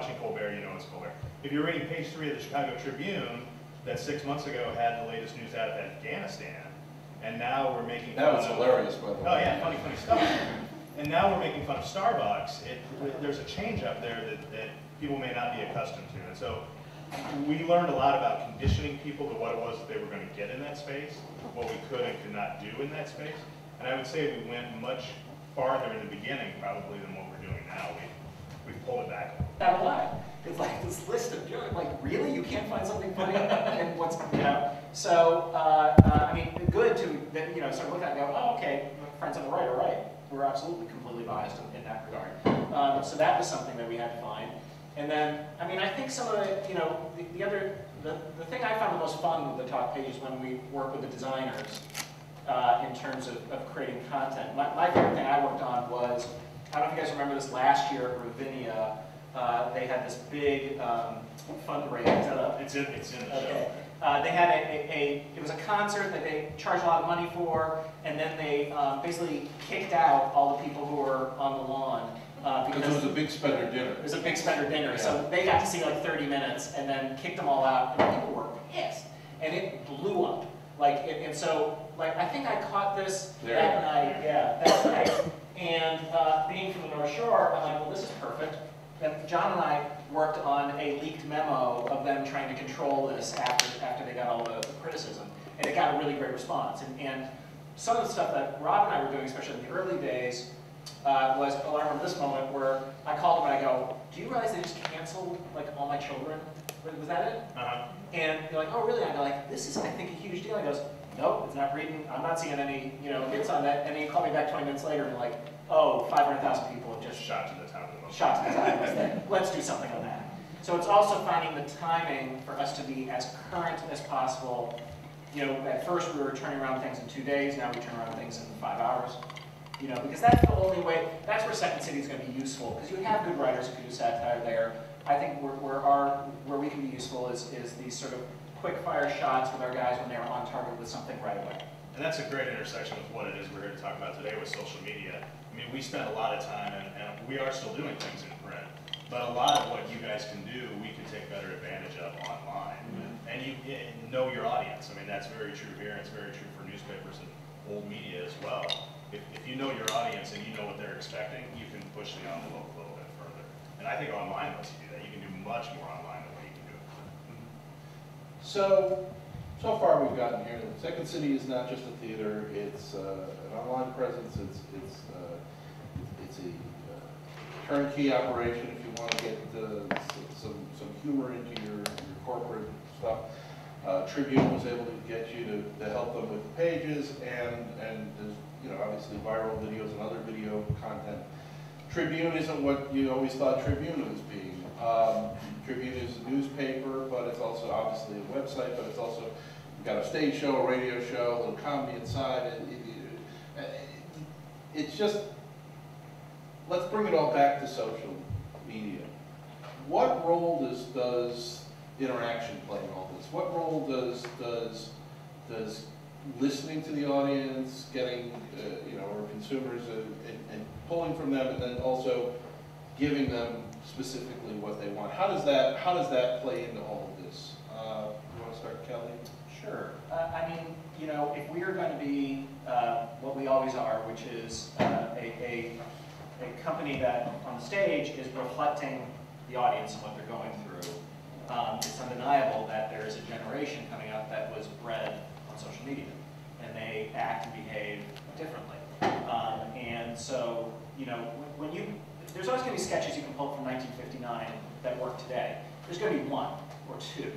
watching Colbert, you know it's Colbert. If you're reading page 3 of the Chicago Tribune, that 6 months ago had the latest news out of Afghanistan, and now we're making that was hilarious, by the way. Oh yeah, funny stuff. And now we're making fun of Starbucks. There's a change up there that people may not be accustomed to. And so we learned a lot about conditioning people to what it was that they were going to get in that space, what we could and could not do in that space. And I would say we went much farther in the beginning probably than what we're doing now. We've pulled it back. That a lot. It's like this list of jokes, like, really? You can't find something funny? And what's, you know? So, I mean, good to, you know, sort of look at it and go, oh, okay, friends on the right are right. We're absolutely completely biased in that regard. So that was something that we had to find. And then, I mean, I think some of the, you know, the thing I found the most fun with the talk pages when we work with the designers in terms of creating content. My favorite thing I worked on was, I don't know if you guys remember this last year at Ravinia, they had this big fundraiser. Is that up? It's in the okay. show. They had it was a concert that they charged a lot of money for, and then they basically kicked out all the people who were on the lawn. Because it was a big spender dinner. It was a big spender dinner, yeah. So they got to see like 30 minutes, and then kicked them all out, and people were pissed. And it blew up. Like, and so, like, I think I caught this that night. Yeah, that night. And being from the North Shore, I'm like, well, this is perfect. And John and I worked on a leaked memo of them trying to control this after they got all the criticism. And it got a really great response. And some of the stuff that Rob and I were doing, especially in the early days, was, oh, I remember this moment where I called him and I go, do you realize they just canceled like all my children? Was that it? And they're like, oh, really? And I go like, this is, I think, a huge deal. He goes, nope, it's not reading. I'm not seeing any, you know, hits on that. And then he called me back 20 minutes later and like, oh, 500,000 people have just shot to the top of the most. Shot to the top of the most. Let's do something on that. So it's also finding the timing for us to be as current as possible. You know, at first we were turning around things in 2 days. Now we turn around things in 5 hours. You know, because that's the only way. That's where Second City is going to be useful. Because you have good writers who can do satire there. I think where we can be useful is these sort of quick fire shots with our guys when they're on target with something right away. And that's a great intersection with what it is we're here to talk about today with social media. I mean, we spent a lot of time, and we are still doing things in print, but a lot of what you guys can do, we can take better advantage of online. Mm-hmm. And you know your audience. I mean, that's very true here, and it's very true for newspapers and old media as well. If you know your audience and you know what they're expecting, you can push the envelope a little bit further. And I think online lets you do that. You can do much more online than what you can do in print. So far we've gotten here. Second City is not just a theater; it's an online presence. It's a turnkey operation. If you want to get some humor into your corporate stuff, Tribune was able to get you to help them with the pages, and there's, you know, obviously viral videos and other video content. Tribune isn't what you always thought Tribune was being. Tribune is a newspaper, but it's also obviously a website, but it's also, you've got a stage show, a radio show, a little comedy inside. It's just, let's bring it all back to social media. What role does interaction play in all this? What role does listening to the audience, getting you know, or consumers, and pulling from them, and then also giving them specifically what they want? How does that play into all of this? You want to start, Kelly? Sure. I mean, you know, if we are going to be what we always are, which is a company that on the stage is reflecting the audience and what they're going through, it's undeniable that there is a generation coming up that was bred on social media, and they act and behave differently. And so, you know, there's always going to be sketches you can pull from 1959 that work today. There's going to be one or two.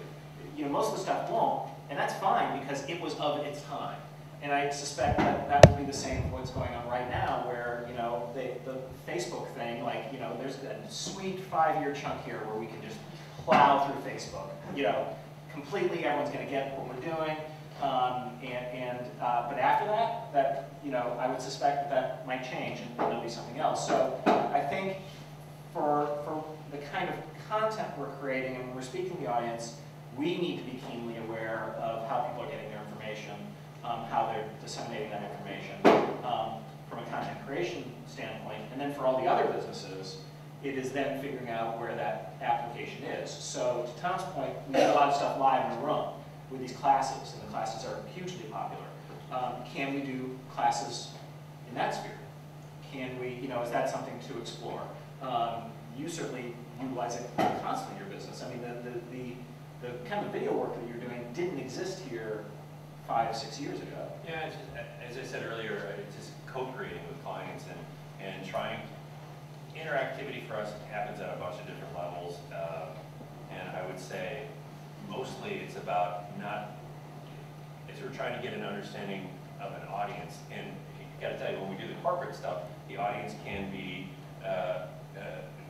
You know, most of the stuff won't, and that's fine because it was of its time. And I suspect that will be the same with what's going on right now, where, you know, the Facebook thing, like, you know, there's a sweet 5-year chunk here where we can just plow through Facebook. You know, completely, everyone's going to get what we're doing. But after that, you know, I would suspect that might change and there'll be something else. So I think for the kind of content we're creating and when we're speaking to the audience, we need to be keenly aware of how people are getting their information, how they're disseminating that information from a content creation standpoint. And then for all the other businesses, it is then figuring out where that information is. So to Tom's point, we do a lot of stuff live in a room with these classes, and the classes are hugely popular. Can we do classes in that sphere? Can we, is that something to explore? You certainly utilize it constantly in your business. I mean, the kind of video work that you're doing didn't exist here 5, 6 years ago. Yeah, it's just, as I said earlier, it's just co-creating with clients and trying. Interactivity for us happens at a bunch of different levels, and I would say mostly it's about as we're trying to get an understanding of an audience. And you got to tell you, when we do the corporate stuff, the audience can be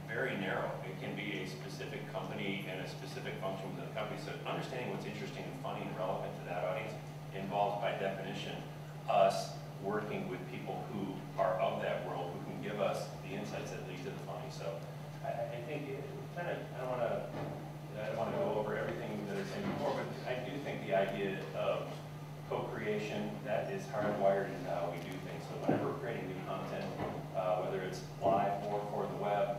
very narrow. It can be a specific company and a specific function within the company. So understanding what's interesting and funny and relevant to that audience involves, by definition, us working with people who are of that world, who can give us the insights that lead to the funny. So I think I don't want to go over everything that I said before, but I do think the idea of co-creation, that is hardwired into how we do things. So whenever we're creating new content, whether it's live or for the web,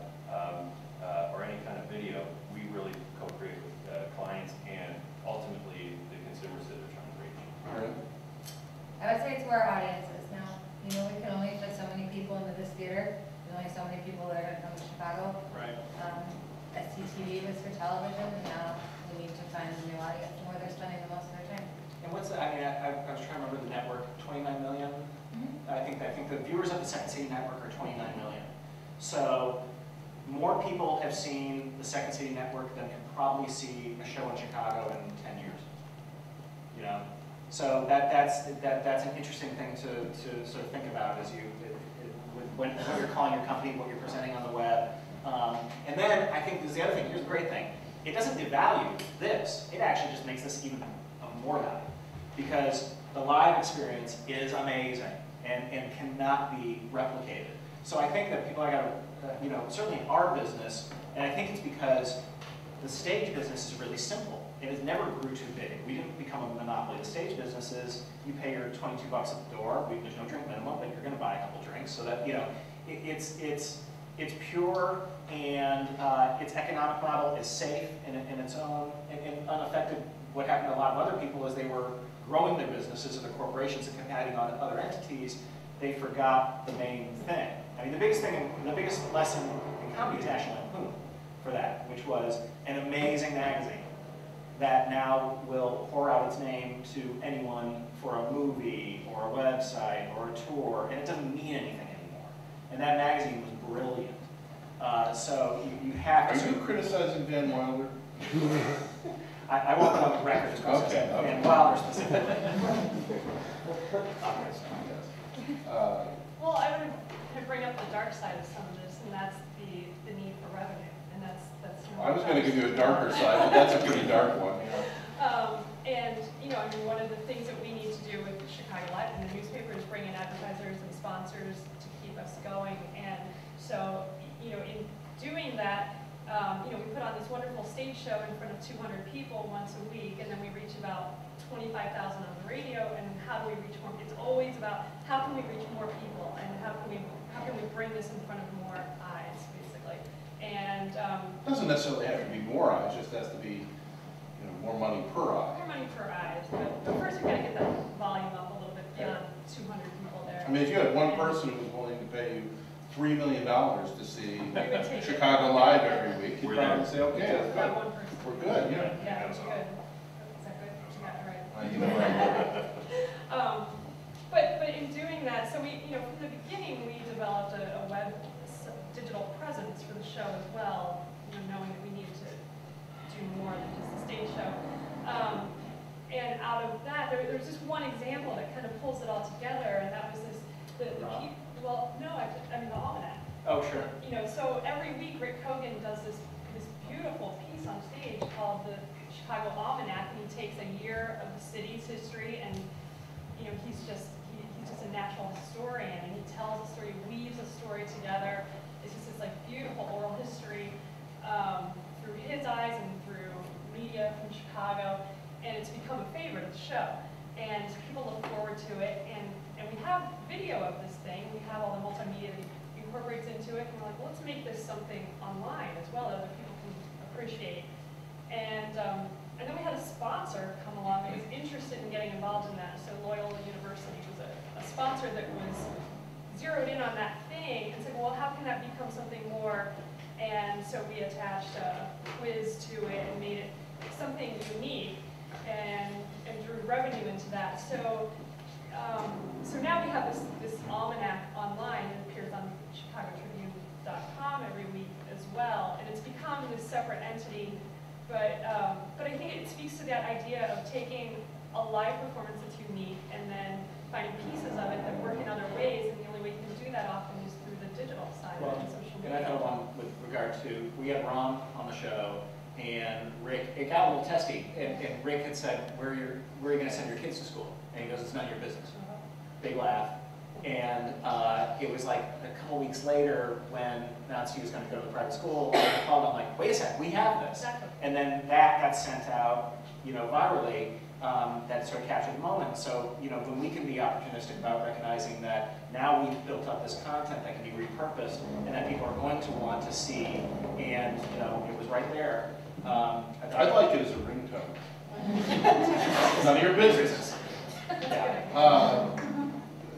or any kind of video, we really co-create with clients and ultimately the consumers that they're trying to reach. I would say it's where our audience is now. We can only fit so many people into this theater. There's only so many people that are going to come to Chicago. Right. SCTV was for television, and now we need to find a new audience and where they're spending the most of their time. And what's the, I was trying to remember the network, 29 million? Mm-hmm. I think the viewers of the Second City Network are 29 million. So more people have seen the Second City Network than can probably see a show in Chicago in 10 years. So that's an interesting thing to sort of think about as when you're calling your company, what you're presenting on the web. And then I think this is the other thing. Here's the great thing. It doesn't devalue this. It actually just makes this even more valuable, because the live experience is amazing and cannot be replicated. So I think that people are going to, certainly in our business, and I think it's because the stage business is really simple. It never grew too big. We didn't become a monopoly. The stage business is, you pay your $22 at the door. There's no drink minimum, but you're going to buy a couple drinks. So that, it's pure, and its economic model is safe in its own and unaffected. What happened to a lot of other people is they were growing their businesses or their corporations and competing on other entities. They forgot the main thing. I mean, the biggest lesson in comedy is National Lampoon for that, which was an amazing magazine that now will pour out its name to anyone for a movie or a website or a tour, and it doesn't mean anything anymore. And that magazine was brilliant. So you have to... Are you criticizing Van Wilder? I won't go on the record as criticizing Van Wilder specifically. Well, I would bring up the dark side of some of this, and that's the need for revenue, and that's. I was going to give you a darker side, but that's a pretty dark one. And I mean, one of the things that we need to do with Chicago Live and the newspaper is bring in advertisers and sponsors to keep us going. And so, in doing that, we put on this wonderful stage show in front of 200 people once a week, and then we reach about 25,000 on the radio. And how do we reach more? It's always about how can we reach more people, and how can we bring this in front of more eyes, basically. And It doesn't necessarily have to be more eyes; just has to be, more money per eye. more money per eyes. But first, we've got to get that volume up a little bit beyond 200 people there. I mean, if you had one person who was willing to pay you $3 million to see Chicago Live every week, you'd probably say, okay, that's good. That one person. We're good, yeah. Yeah, we're good. Is that good? You got it right. You know where I'm going. But in doing that, so we, from the beginning, we developed a web digital presence for the show as well, knowing that we needed to do more than just the stage show. And out of that, there's just one example that kind of pulls it all together, and that was this, the almanac. Oh, sure. So every week Rick Kogan does this beautiful piece on stage called the Chicago Almanac, and he takes a year of the city's history, and he's just a natural historian, and he tells a story, weaves a story together. It's just this beautiful oral history through his eyes and through media from Chicago, and it's become a favorite of the show. And people look forward to it, and we have video of this thing. We have all the multimedia that incorporates into it, and we're like, well, let's make this something online as well that other people can appreciate. zeroed in on that thing and said, well, how can that become something more? And so we attached a quiz to it and made it something unique and drew revenue into that. So so now we have this almanac online. It appears on ChicagoTribune.com every week as well, and it's become this separate entity. But I think it speaks to that idea of taking a live performance that's unique and then finding pieces of it that work in other ways, and the only way you can do that often is through the digital side of it and social And I media. have one with regard to, we had Ron on the show, and Rick, it got a little testy, and Rick had said, where are you going to send your kids to school? And he goes, it's none of your business. Big laugh. And it was like a couple weeks later when Nancy was going to go to the private school, I called, I'm like, wait a second, we have this. Exactly. And then that got sent out, virally, that sort of captured the moment. So, when we can be opportunistic about recognizing that now we've built up this content that can be repurposed and that people are going to want to see, and, it was right there. I'd like it as a ringtone. None of your business. Yeah.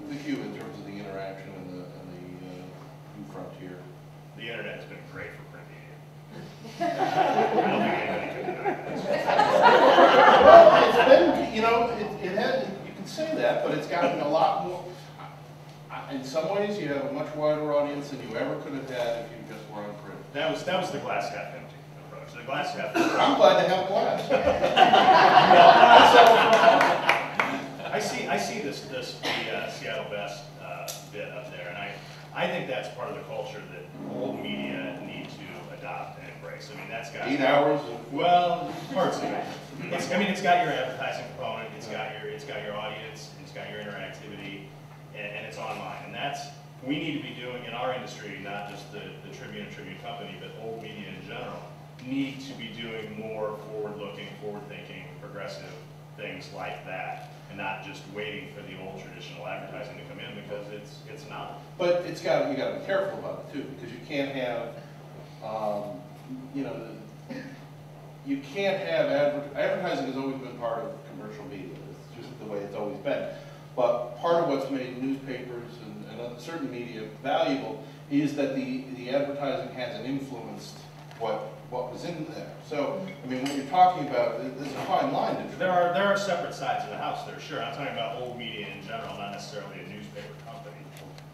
The cube in terms of the interaction and the new frontier. The internet has been great for print media. I don't think anybody can deny that. Well, it's been, it had, you can say that, but it's gotten a lot more, in some ways you have a much wider audience than you ever could have had if you just were on print. That was the glass half empty approach. The glass half I'm glad to have glass. I see the Seattle Best bit up there, and I think that's part of the culture that old media need to adopt and embrace. I mean, that's got 8 hours. Well, parts of it. It's got your advertising component. It's got your audience. It's got your interactivity, and it's online. And that's we need to be doing in our industry, not just the Tribune and Tribune Company, but old media in general, need to be doing more forward-looking, forward-thinking, progressive things like that, and not just waiting for the old traditional advertising to come in, because it's not. But you got to be careful about it too, because you can't have, you can't have advertising has always been part of commercial media. It's just the way it's always been. But part of what's made newspapers and certain media valuable is that the advertising hasn't influenced what was in there. So, I mean, when you're talking about, there's a fine line to There are separate sides of the house there, sure. I'm talking about old media in general, not necessarily a newspaper company.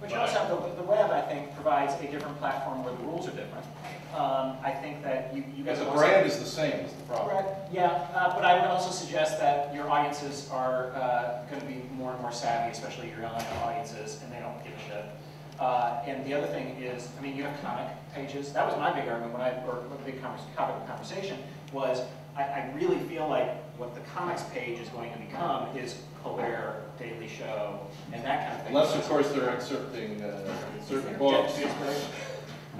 But you also have the web, I think, provides a different platform where the rules are different. I think that you guys the have brand is the same is the problem. Correct. Yeah, but I would also suggest that your audiences are going to be more and more savvy, especially your young audiences, and they don't give a shit. And the other thing is, I mean, you have comic pages. That was my big argument or the big topic of conversation was I really feel like what the comics page is going to become is Colbert, Daily Show, and that kind of thing. Unless, of course, they're excerpting certain books.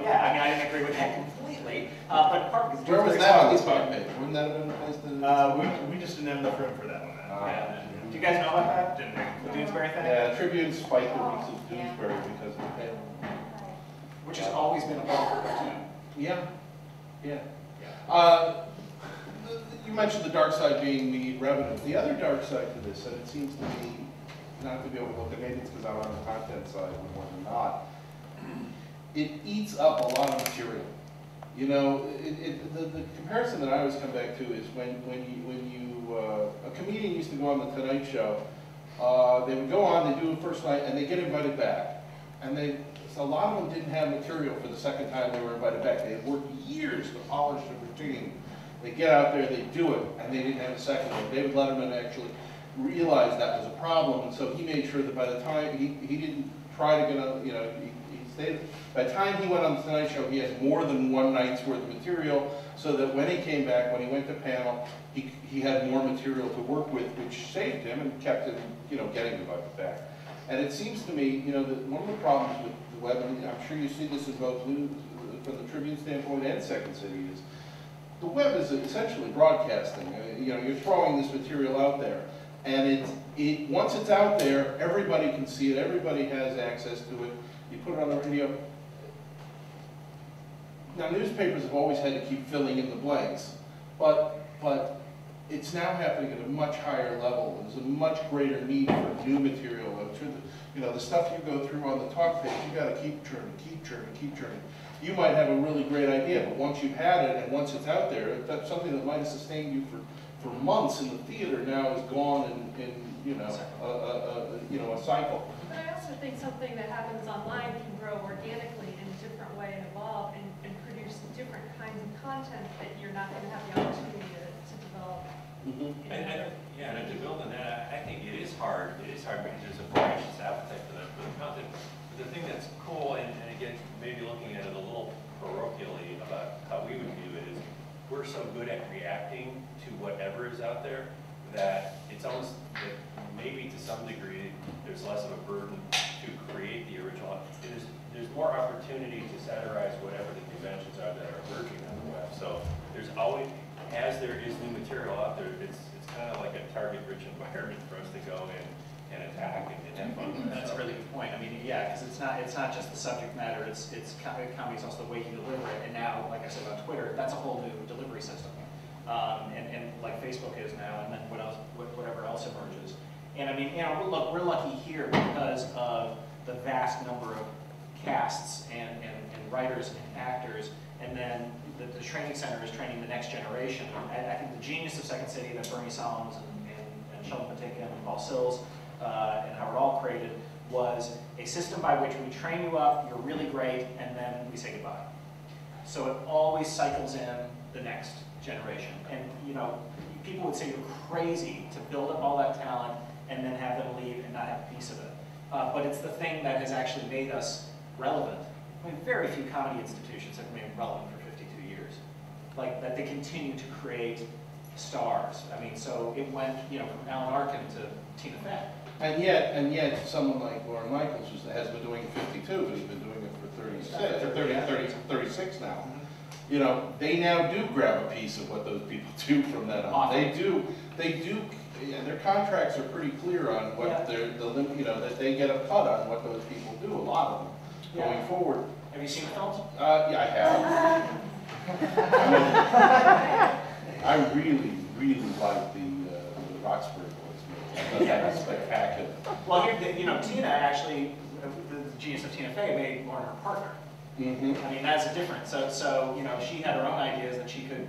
Yeah, I mean, I didn't agree with that completely, but part of Where was that on the spot page? Wouldn't that have been placed in? We just didn't have enough room for that one. Yeah. Do you guys know about that? Didn't The Doonesbury thing? Yeah, Tribune spiked the weeks of Doonesbury because of the pay. Which has always been a part of cartoon. Yeah, yeah. You mentioned the dark side being the revenue. The other dark side to this, and it seems to be not to be overlooked, and maybe it's because I'm on the content side more than not, it eats up a lot of material. You know, the comparison that I always come back to is a comedian used to go on the Tonight Show. They would go on, they do the first night, and they get invited back. And a lot of them didn't have material for the second time they were invited back. They had worked years to polish the routine. They get out there, they do it, and they didn't have a second one. David Letterman actually realized that was a problem, and so he made sure that by the time he didn't try to get on, he stayed. By the time he went on the Tonight Show, he had more than one night's worth of material, so that when he came back, when he went to panel, he had more material to work with, which saved him and kept him, getting invited back. And it seems to me, that one of the problems with the web, and I'm sure you see this in both from the Tribune standpoint and Second City, is the web is essentially broadcasting. You're throwing this material out there, and once it's out there, everybody can see it. Everybody has access to it. You put it on the radio. Now, newspapers have always had to keep filling in the blanks, but it's now happening at a much higher level. There's a much greater need for new material. I'm sure the stuff you go through on the talk page, you gotta keep churning, keep churning, keep churning. You might have a really great idea, but once you've had it and once it's out there, that's something that might have sustained you for months in the theater now is gone in a cycle. But I also think something that happens online can grow organically in a different way and evolve and produce different kinds of content that you're not going to have the opportunity to develop. And to build on that, I think it is hard. It is hard because there's a voracious appetite for the content. But the thing that's cool, and again, maybe looking at it a little parochially about how we would view it, is we're so good at reacting to whatever is out there that it's almost that maybe to some degree there's less of a burden to create the original. There's more opportunity to satirize whatever the conventions are that are emerging on the web. So there's always, as there is new material out there, it's kind of like a target-rich environment for us to go in and attack and have fun with. That's a really good point. I mean, yeah, because it's not just the subject matter. It's comedy is also the way you deliver it. And now, like I said about Twitter, that's a whole new delivery system. And like Facebook is now, and then whatever else emerges. And I mean, look, we're lucky here because of the vast number of casts and writers and actors, and then the training center is training the next generation. I think the genius of Second City that Bernie Solomons and Sheldon Patinkin and Paul Sills and Howard all created was a system by which we train you up, you're really great, and then we say goodbye. So it always cycles in the next generation. And people would say you're crazy to build up all that talent and then have them leave and not have a piece of it. But it's the thing that has actually made us relevant. I mean, very few comedy institutions have remained relevant for 52 years. Like, that they continue to create stars. I mean, so it went, from Alan Arkin to Tina Fey. And yet, someone like Lorne Michaels has been doing it 52, but he's been doing it for 36 now. They now do grab a piece of what those people do from that on. They do. Yeah, their contracts are pretty clear on what that they get a cut on what those people do. A lot of them going forward. Have you seen the films? Yeah, I have. I really like the Roxbury Boys. That's spectacular. Well, here, Tina actually, the genius of Tina Fey made Lorne her partner. Mm-hmm. I mean, that's a difference. So she had her own ideas that she could,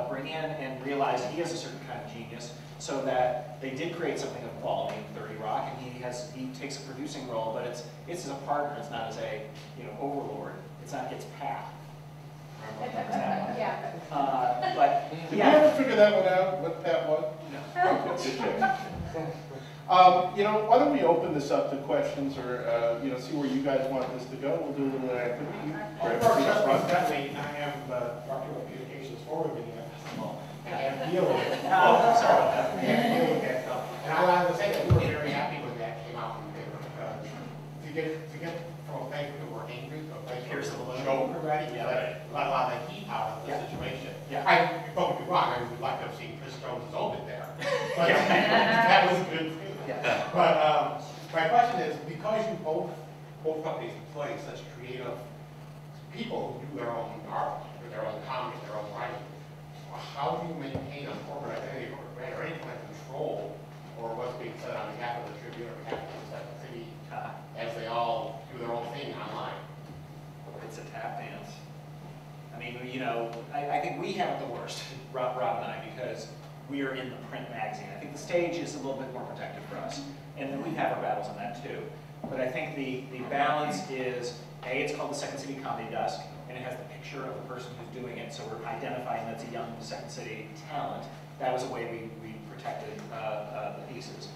bring in and realize he has a certain kind of genius, so that they did create something of quality in 30 Rock, and he takes a producing role, but it's as a partner. It's not as a overlord. It's not its Pat. Yeah. But did you ever figure that one out? What Pat was? No. Okay, good check. Why don't we open this up to questions or, see where you guys want this to go. We'll do a little activity. I am the Director of Communications for the Video Festival, and I have to deal with it. Sorry about that. We have to deal with that stuff. And I want to say that we were very happy when that came out from there. To get from a place where we're angry to a place where we're show already, a lot of the heat out of the situation. Yeah. Don't get me wrong, I would like to have seen Chris Jones' open there. But that was a good thing. Yeah. But my question is, because you both companies employ such creative people who do their own art, their own comedy, their own writing, how do you maintain a corporate identity or any kind of control over what's being said on behalf of the Tribune or behalf of the Second City as they all do their own thing online? It's a tap dance. I mean, I think we have it the worst, Rob and I, because we are in the print magazine. I think the stage is a little bit more protected for us, and then we have our battles on that too. But I think the balance is, it's called the Second City Comedy Desk, and it has the picture of the person who's doing it, so we're identifying that's a young Second City talent. That was a way we protected the pieces.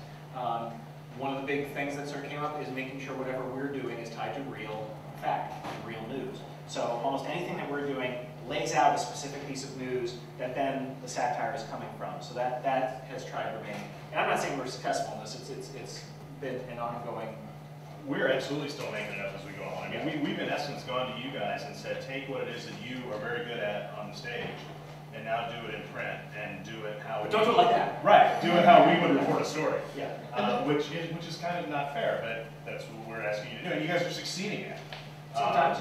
One of the big things that sort of came up is making sure whatever we're doing is tied to real fact, real news. So almost anything that we're doing lays out a specific piece of news that then the satire is coming from. So that has tried to remain. And I'm not saying we're successful in this. It's been an ongoing. We're absolutely still making it up as we go on. I mean, we've in essence gone to you guys and said, take what it is that you are very good at on the stage, and now do it in print and do it how. Don't do it like that. Right. Do it how we would report a story. Yeah. Which is kind of not fair, but that's what we're asking you to do, and you guys are succeeding at. Sometimes.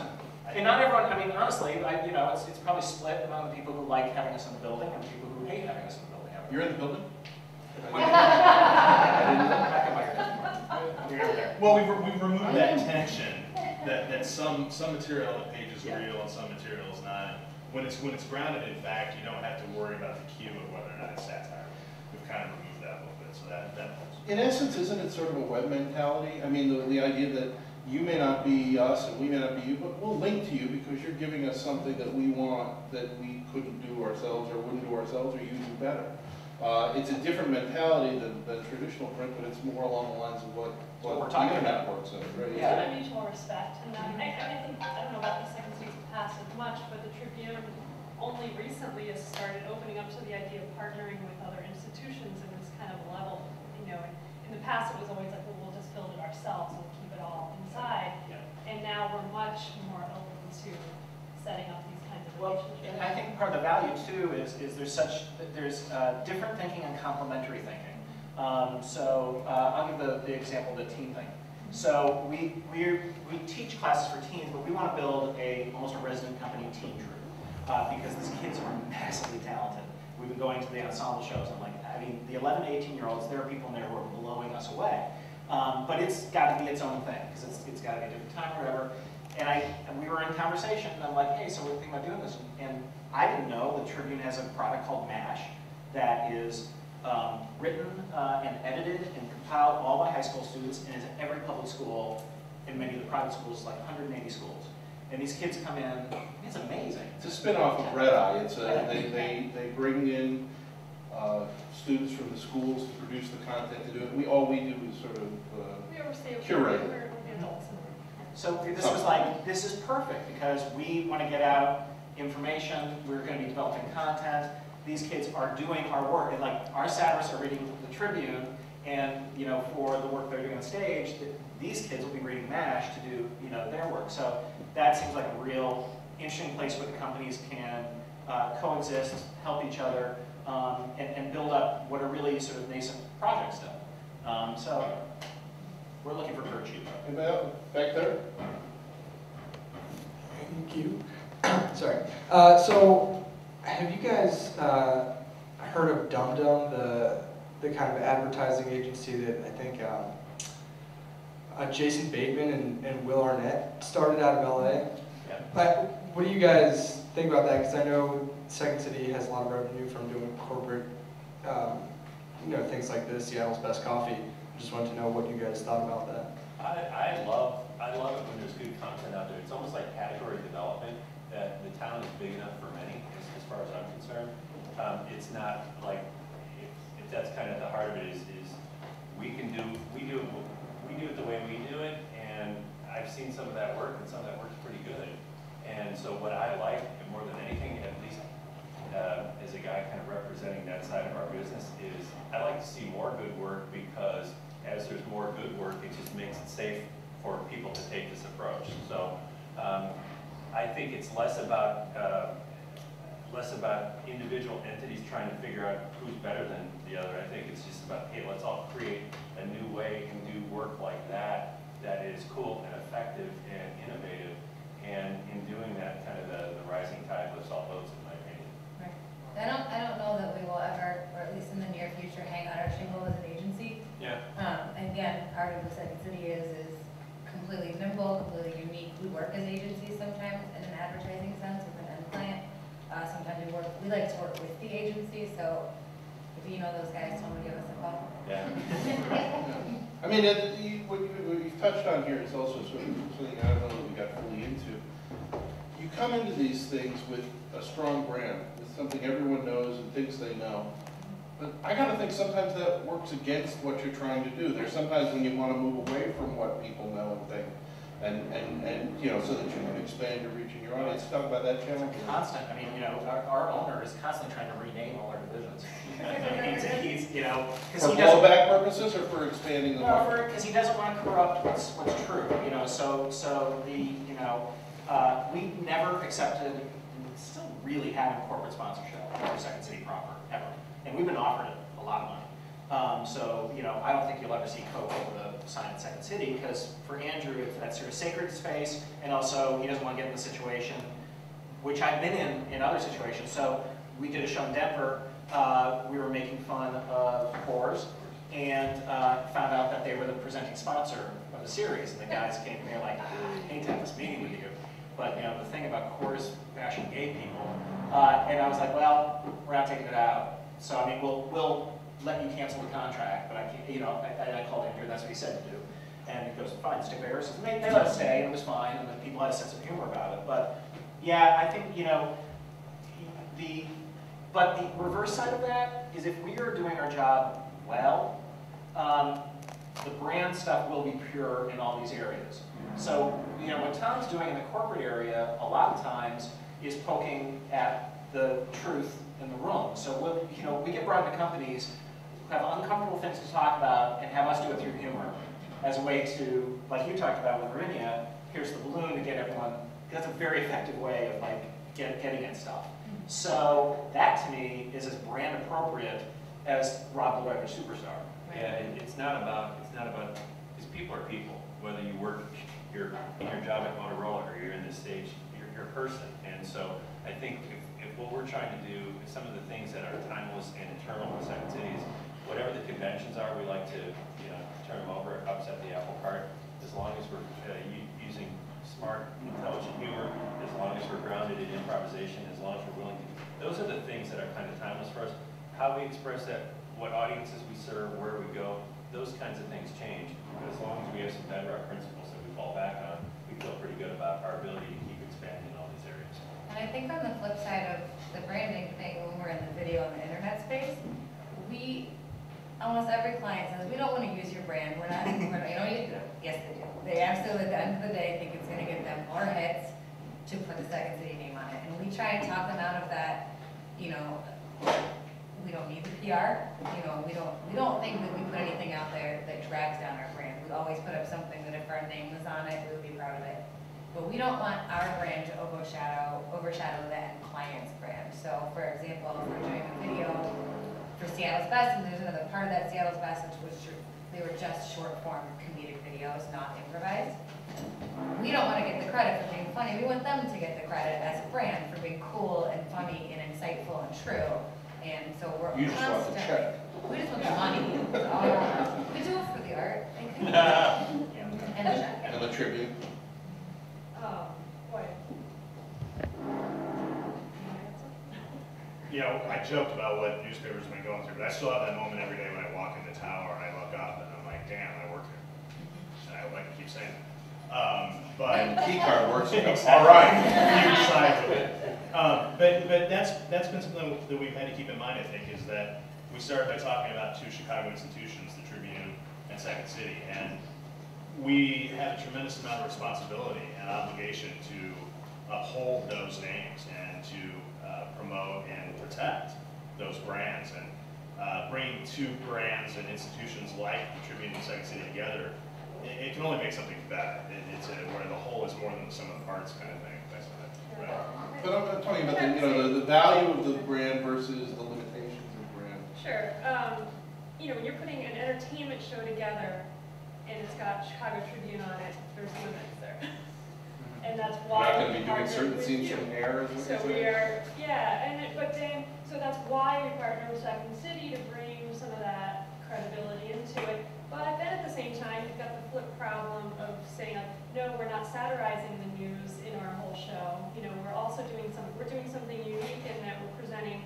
And not everyone, honestly, it's probably split among the people who like having us in the building and people who hate having us in the building. I You're in the building? Well, we've removed that tension, that some material on the page is Yeah. real and some material is not. When it's grounded in fact, you don't have to worry about the cue of whether or not it's satire. We've kind of removed that a little bit, so that helps. In essence, isn't it sort of a web mentality? I mean, the idea that you may not be us and we may not be you, but we'll link to you because you're giving us something that we want that we couldn't do ourselves or wouldn't do ourselves or you do better. It's a different mentality than traditional print, but it's more along the lines of what we're talking the about. networks are, right? Yeah. A mutual respect, and I think, I don't know about the second city's past as much, but the Tribune only recently has started opening up to the idea of partnering with other institutions in this kind of level. You know, in the past it was always like, well, we'll just build it ourselves, we'll keep it all inside. Yeah. And now we're much more open to setting up these kinds of Well, relationships. and I think part of the value too is there's different thinking and complementary thinking. I'll give the example of the teen thing. So we teach classes for teens, but we want to build almost a resident company teen troupe because these kids are massively talented. We've been going to the ensemble shows. I'm like, I mean, the 11 to 18-year-olds, there are people in there who are blowing us away. But it's got to be its own thing because it's got to be a different time or whatever. And we were in conversation, and I'm like, hey, so we're thinking about doing this. And I didn't know the Tribune has a product called MASH that is written and edited and compiled all by high school students and is in every public school, in many of the private schools, like 180 schools. And these kids come in, it's amazing. It's a spin-off of Red Eye. It's they bring in students from the schools to produce the content to do it. All we do is sort of We oversee it. curate. We're the adults. So this was like, this is perfect because we want to get out information, we're going to be developing content, these kids are doing our work, and like our satirists are reading the Tribune, and you know, for the work they're doing on stage, these kids will be reading MASH to do, you know, their work. So that seems like a real interesting place where the companies can coexist, help each other, and build up what are really sort of nascent projects still. So we're looking for virtue. Anybody else? Back there? Thank you. Sorry. So, have you guys heard of Dum Dum, the kind of advertising agency that I think Jason Bateman and Will Arnett started out of LA? Yeah. What do you guys think about that? Because I know Second City has a lot of revenue from doing corporate, you know, things like this, Seattle's Best Coffee. Just wanted to know what you guys thought about that. I love it when there's good content out there. It's almost like category development, that the town is big enough for many, as far as I'm concerned. It's not like, if that's kind of the heart of it, is we do it the way we do it, and I've seen some of that work, and some of that works pretty good. And so what I like, more than anything, at least as a guy kind of representing that side of our business, is I like to see more good work, because as there's more good work, it just makes it safe for people to take this approach. So I think it's less about individual entities trying to figure out who's better than the other. I think it's just about, hey, let's all create a new way and do work like that is cool and effective and innovative. And in doing that, kind of the rising tide lifts all boats, in my opinion. Right. I don't know that we will ever, or at least in the near future, hang out our shingle as an agency. Yeah. Again, part of the Second City is completely nimble, completely unique. We work as agencies sometimes in an advertising sense with an end client. Sometimes we like to work with the agency, so if you know those guys, someone give us a call. Yeah. I mean, what you've touched on here is also sort of something I don't know that we got fully into. You come into these things with a strong brand, with something everyone knows and thinks they know. But I gotta think sometimes that works against what you're trying to do. There's sometimes when you want to move away from what people know and think, and you know, so that you can expand your reach in your audience. Talk about that challenge. Constant. I mean, you know, our owner is constantly trying to rename all our divisions. he's you know, For he doesn't. blowback purposes or for expanding the No, market? because he doesn't want to corrupt what's true. You know, so the you know, we never accepted, and still really haven't, corporate sponsorship for Second City proper ever, and we've been offered it a lot of money. So, you know, I don't think you'll ever see Coke over the sign at Second City, because for Andrew, it's that sort of sacred space, and also he doesn't want to get in the situation, which I've been in other situations. So we did a show in Denver. We were making fun of whores, and found out that they were the presenting sponsor of the series. And the guys came and they were like, I hate to have this meeting with you, but you know the thing about whores bashing gay people. And I was like, well, we're not taking it out. So I mean, we'll let you cancel the contract, but I can't. You know, I called Andrew. That's what he said to do. And he goes, fine, stick by your horses. And they let us stay, and it was fine, and the people had a sense of humor about it. But yeah, I think, you know, but the reverse side of that is if we are doing our job well, the brand stuff will be pure in all these areas. So, you know, what Tom's doing in the corporate area a lot of times is poking at the truth in the room. So, we'll, you know, we get brought into companies who have uncomfortable things to talk about and have us do it through humor as a way to, like you talked about with Brynne, here's the balloon to get everyone. That's a very effective way of like getting at stuff. So that to me is as brand appropriate as Rob the Weather Superstar. Yeah, it's not about, because people are people. Whether you work in your job at Motorola or you're in this stage, you're a person. And so I think if what we're trying to do is some of the things that are timeless and eternal in Second City is whatever the conventions are, we like to, you know, turn them over, upset the apple cart, as long as we're using smart, intelligent humor, as long as we're grounded in improvisation, as long as we're willing to. Those are the things that are kind of timeless for us. How we express that, what audiences we serve, where we go, those kinds of things change. But as long as we have some bedrock principles that we fall back on, we feel pretty good about our ability to keep expanding in all these areas. And I think on the flip side of the branding thing, when we're in the video and the internet space, almost every client says, we don't want to use your brand. We're not, you know, yes they do. They absolutely, at the end of the day, think it's going to give them more hits to put the Second City name on it. And we try and talk them out of that, you know, we don't need the PR. You know, we don't think that we put anything out there that drags down our brand. We always put up something that if our name was on it, we would be proud of it. But we don't want our brand to overshadow the end client's brand. So for example, if we're doing a video for Seattle's Best, and there's another part of that Seattle's Best, which was they were just short form comedic videos, not improvised. We don't want to get the credit for being funny. We want them to get the credit as a brand for being cool and funny and insightful and true. And so we're You just want the check. We just want the money. That's all we want. We do it for the art. And the check. And the Tribune. Boy. You know, I joked about what newspapers have been going through, but I still have that moment every day when I walk in the tower and I look up and I'm like, damn, I work here. And I like to keep saying it. And key card works. All right, huge side of it. But that's been something that we've had to keep in mind, I think, is that we started by talking about two Chicago institutions, the Tribune and Second City, and we have a tremendous amount of responsibility and obligation to uphold those names and to promote and protect those brands, and bringing two brands and institutions like the Tribune and Second City together, it can only make something better. It's where the whole is more than the sum of the parts kind of thing. Right. But I'm talking about the value of the brand versus the limitations of the brand. Sure. You know, when you're putting an entertainment show together and it's got Chicago Tribune on it, there's limits there. And that's why we're not going to be doing certain scenes from air. So we are, yeah, but then, so that's why we partner with Second City to bring some of that credibility into it. But then at the same time, you've got the flip problem of saying, no, we're not satirizing the news in our whole show. You know, we're also doing something unique in that we're presenting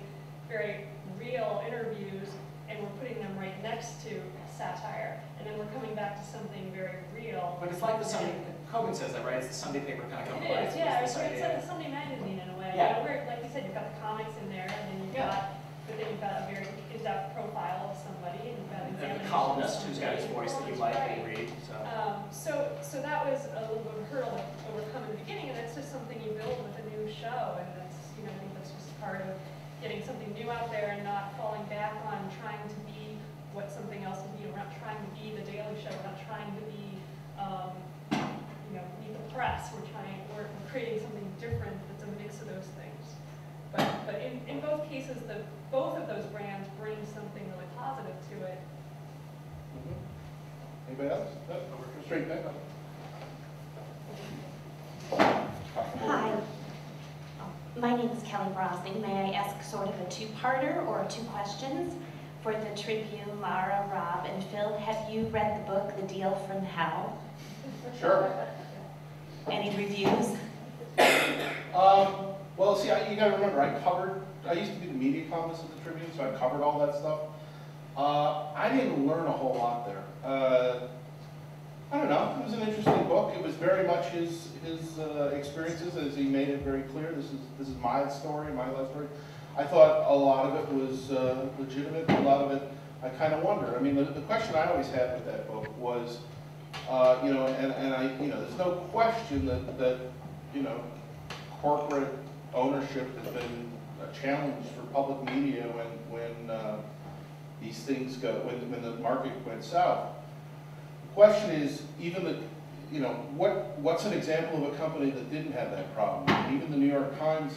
very real interviews and we're putting them right next to satire. And then we're coming back to something very real. But it's like the Sunday, Kogan says that, right? It's the Sunday paper kind of come to It life. is, yeah. It's It's this like idea. a Sunday magazine in a way. Yeah. You know, where, like you said, you've got the comics in there, and then you've got a very in-depth profile of somebody, and you've got And examination the of columnist who's got his somebody. voice that you Right. like and read. So that was a little bit of a hurdle to overcome in the beginning, and that's just something you build with a new show, and that's, you know, I think that's just part of getting something new out there and not falling back on trying to be what something else would be. We're not trying to be the Daily Show. We're not trying to be, you know, Meet the Press. We're creating something different that's a mix of those things. But in both cases, both of those brands bring something really positive to it. Anybody else? No, straight back up. Hi. My name is Kelly Brosning. May I ask sort of a two-parter or two questions? For the Tribune, Lara, Rob, and Phil, have you read the book, The Deal from Hell? Sure. Any reviews? Well, see, you gotta remember, I used to be the media columnist at the Tribune, so I covered all that stuff. I didn't learn a whole lot there. I don't know, it was an interesting book. It was very much his experiences, as he made it very clear. This is my story, my life story. I thought a lot of it was legitimate, a lot of it, I kind of wonder. I mean, the question I always had with that book was, you know, and there's no question that you know, corporate ownership has been a challenge for public media when these things go, when the market went south. The question is, even the, you know, what's an example of a company that didn't have that problem? Even the New York Times,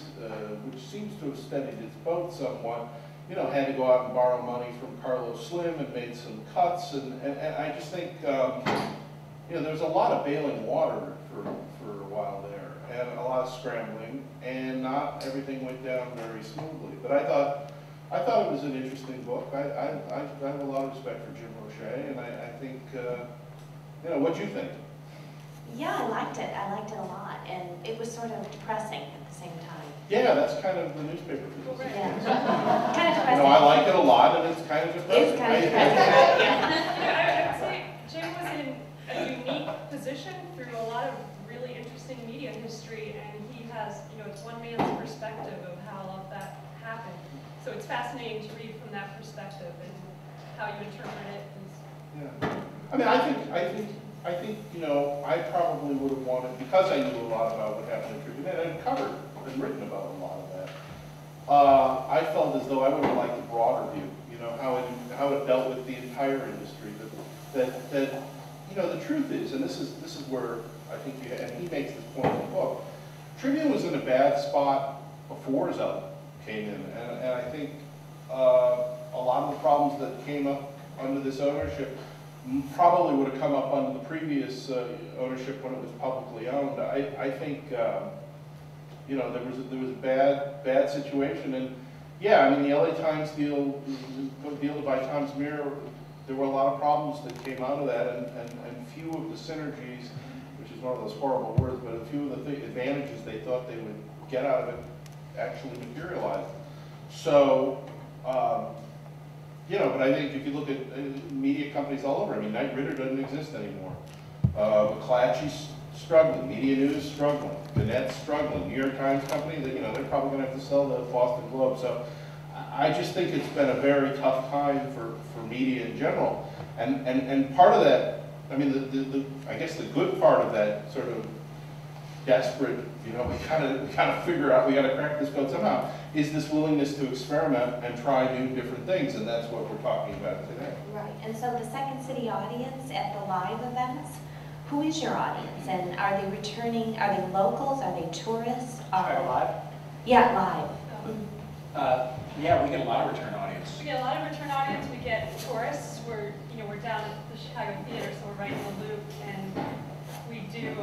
which seems to have steadied its boat somewhat, you know, had to go out and borrow money from Carlos Slim and made some cuts, and I just think, you know, there was a lot of bailing water for a while there, and a lot of scrambling, and not everything went down very smoothly. But I thought it was an interesting book. I have a lot of respect for Jim Roche, and I think, you know, what'd you think? Yeah, I liked it. I liked it a lot, and it was sort of depressing at the same time. Yeah, that's kind of the newspaper business. Yeah. Kind of You depressing. know, I like it a lot, and it's kind of depressing. It's kind of depressing, right? Yeah. I would say Jim was in a unique position through a lot of really interesting media history, and he has, you know, it's one man's perspective of how all of that happened. So it's fascinating to read from that perspective and how you interpret it. Yeah. I mean, I think, you know, I probably would have wanted, because I knew a lot about what happened in Tribune, and I've covered and written about a lot of that. I felt as though I would have liked a broader view, you know, how it dealt with the entire industry. That you know, the truth is, and this is where I think and he makes this point in the book. Tribune was in a bad spot before Zella came in, and I think a lot of the problems that came up under this ownership probably would have come up under the previous ownership when it was publicly owned. I think you know, there was a bad situation, and yeah, I mean, the LA Times deal to buy Times Mirror, there were a lot of problems that came out of that, and few of the synergies, which is one of those horrible words, but a few of the advantages they thought they would get out of it actually materialized. So, you know, but I think if you look at media companies all over, I mean, Knight Ridder doesn't exist anymore. McClatchy's struggling, Media News struggling, Gannett's struggling, New York Times company, that, you know, they're probably going to have to sell the Boston Globe. So I just think it's been a very tough time for media in general. And part of that, I mean, I guess the good part of that sort of desperate, you know, we kind of figure out we got to crack this code somehow, is this willingness to experiment and try new different things, and that's what we're talking about today. Right, and so the Second City audience at the live events, who is your audience, and are they returning, are they locals, are they tourists? Live? Yeah, live. Yeah, we get a lot of return audience. We get a lot of return audience. We get tourists. We're down at the Chicago Theater, so we're right in the loop, and we do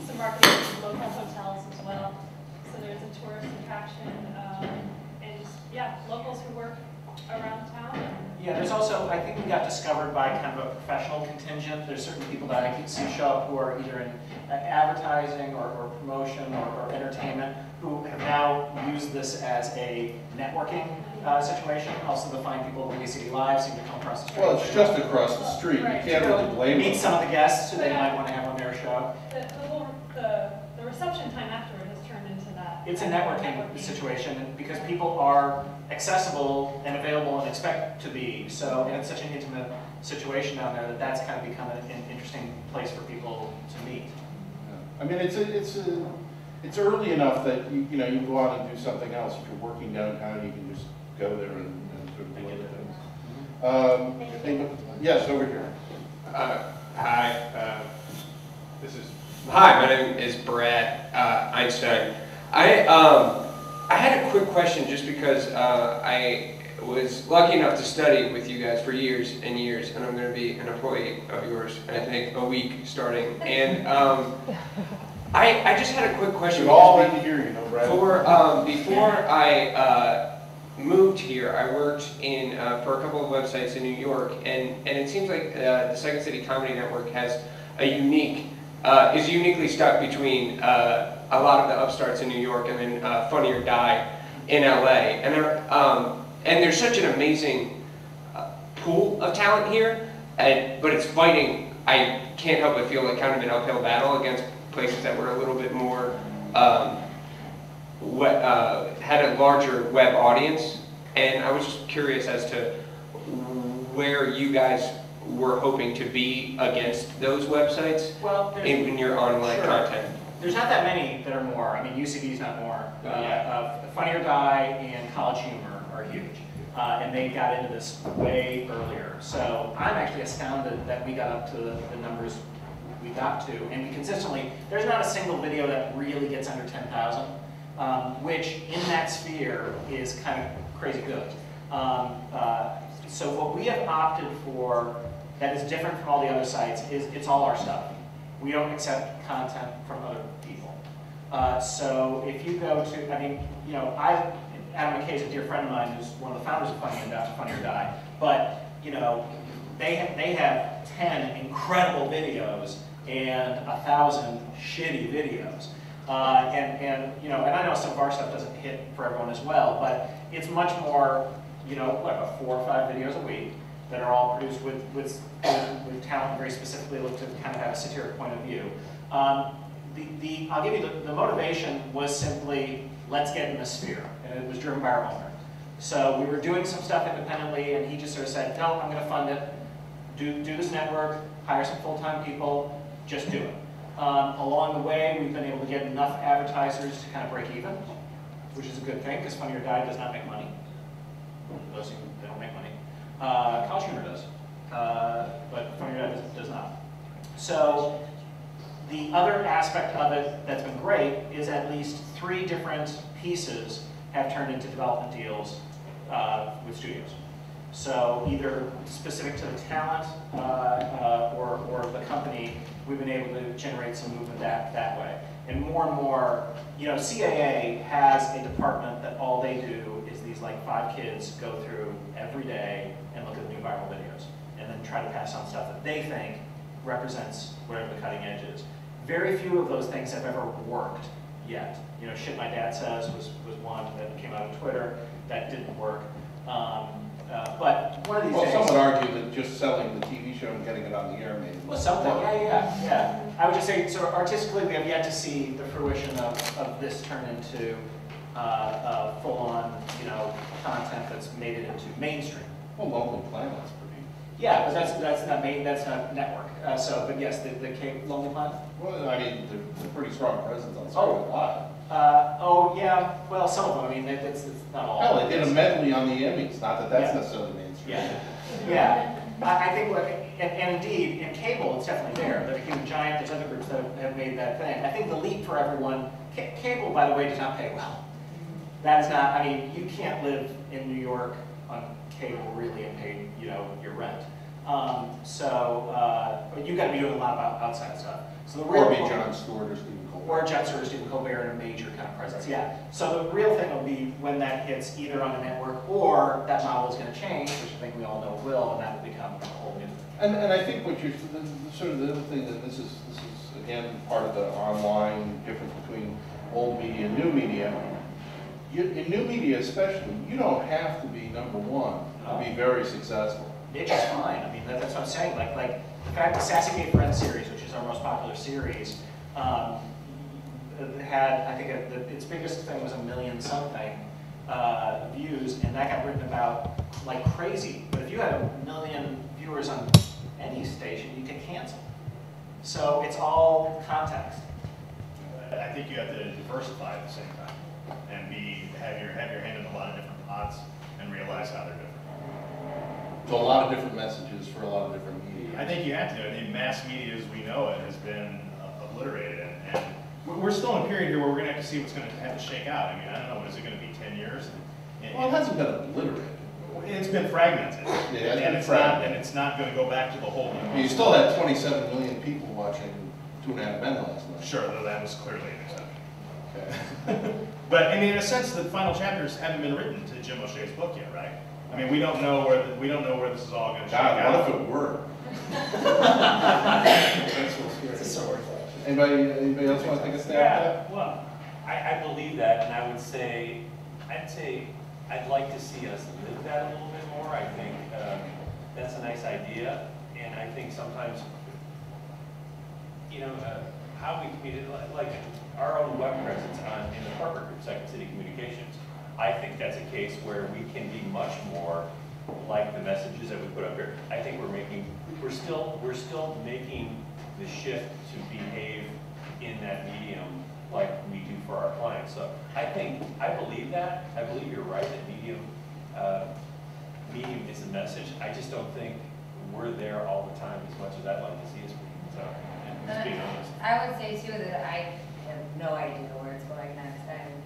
some marketing with local hotels as well. So there's a tourist attraction, and yeah, locals who work around town. Yeah, there's also, I think we got discovered by kind of a professional contingent. There's certain people that I can see show up who are either in advertising or promotion or entertainment who have now used this as a networking situation. Also to find people at the City Live, so you can come across the street. Well, it's just across the street. Right. You can't really blame Meet them. some of the guests who they might want to have on their show. The reception time afterward has turned into that. It's a networking situation because people are accessible and available and expect to be. So, and it's such an intimate situation down there that that's kind of become an interesting place for people to meet. Yeah. I mean, it's early enough that you can go out and do something else. If you're working downtown, you can just go there and sort of do other things. Yes, over here. Hi. Hi, my name is Brad Einstein. I had a quick question just because I was lucky enough to study with you guys for years and years, and I'm going to be an employee of yours, I think, a week starting. And I just had a quick question. We're all in here, you know, Brad. Before I moved here, I worked in for a couple of websites in New York, and it seems like the Second City Comedy Network has a is uniquely stuck between a lot of the upstarts in New York and then Funny or Die in LA, and there's such an amazing pool of talent here, but it's fighting. I can't help but feel like kind of an uphill battle against places that were a little bit more had a larger web audience, and I was just curious as to where you guys were hoping to be against those websites in your online content. There's not that many that are more. I mean, UCB's not more. Funny or Die and College Humor are huge. And they got into this way earlier. So I'm actually astounded that we got up to the numbers we got to. And we consistently, there's not a single video that really gets under 10,000, which in that sphere is kind of crazy good. So what we have opted for that is different from all the other sites is it's all our stuff. We don't accept content from other people. So if you go to, I mean, you know, Adam McKay's a dear friend of mine who's one of the founders of Funny or Die, but, you know, they have 10 incredible videos and 1,000 shitty videos. And you know, and I know some of our stuff doesn't hit for everyone as well, but it's much more, you know, what, about 4 or 5 videos a week that are all produced with talent very specifically look to kind of have a satiric point of view. I'll give you the motivation was simply, let's get in the sphere, and it was driven by our owner. So we were doing some stuff independently, and he just sort of said, no, I'm going to fund it, do this network, hire some full-time people, just do it. Along the way, we've been able to get enough advertisers to kind of break even, which is a good thing, because Funny or Die does not make money. Those who they don't make money. College Humor does, but Funny or Die does not. So the other aspect of it that's been great is at least 3 different pieces have turned into development deals with studios. So either specific to the talent or the company, we've been able to generate some movement that way. And more, you know, CAA has a department that all they do is these like 5 kids go through every day and look at the new viral videos and then try to pass on stuff that they think represents whatever the cutting edge is. Very few of those things have ever worked yet. You know, Shit My Dad Says was one that came out of Twitter that didn't work. But one of these days... Well, some would argue that just selling the TV show and getting it on the air made well, something, yeah. I would just say, sort of artistically, we have yet to see the fruition of this turn into full-on, you know, content that's made it into mainstream. Well, Lonely Planet's pretty... Yeah, but that's not network. But yes, the Lonely Planet? Well, I mean, they're pretty strong presence on Saturday Live. Oh, yeah, well, some of them, I mean, it's not all. Hell, they did a medley on the Emmys, not that that's necessarily mainstream. Yeah. I think, and indeed, in cable, it's definitely there. There's a Human Giant, there's other groups that have made that thing. I think the leap for everyone, cable, by the way, does not pay well. That is not, I mean, you can't live in New York on cable really and pay, you know, your rent. You've got to be doing a lot of outside stuff. So the real or be Jon Stewart or Stephen Colbert. Or Jon Stewart or Stephen Colbert in a major kind of presence, yeah. So the real thing will be when that hits either on a network or that model is going to change, which I think we all know it will, and that will become a whole new thing. And I think what you're, sort of the other thing that this is again part of the online difference between old media and new media. In new media especially, you don't have to be number one to be very successful. Niche is fine. I mean, that's what I'm saying. Like the fact the Sassy Gay Friends series, which is our most popular series, had, I think, its biggest thing was 1 million something views, and that got written about like crazy. But if you had 1 million viewers on any station, you could cancel. So it's all context. I think you have to diversify at the same time and have your hand in a lot of different pots and realize how they're different. So a lot of different messages for a lot of different media. I think you have to. I mean, mass media as we know it has been obliterated, and we're still in a period here where we're going to have to see what's going to have to shake out. I mean, I don't know, is it going to be 10 years? Well, it hasn't been obliterated. It's been fragmented. Yeah, and it's not going to go back to the whole. You still have 27 million people watching 2.5 men last night. Sure, though that was clearly an exception. Okay. But I mean, in a sense, the final chapters haven't been written to Jim O'Shea's book yet, right? I mean, we don't know where this is all going to shake God, out. what if it were? It's a sword. Anybody else want to take a stab at that? Well, I believe that, and I would say, I'd like to see us live that a little bit more. I think that's a nice idea, and I think sometimes, you know, how we communicate, like our own web presence in the corporate group, Second City Communications, I think that's a case where we can be much more like the messages that we put up here. I think we're still making the shift to behave in that medium like we do for our clients. So I believe that. I believe you're right that medium is the message. I just don't think we're there all the time as much as I'd like to see us be. So, just being honest. I would say too that I have no idea where it's going next. I'm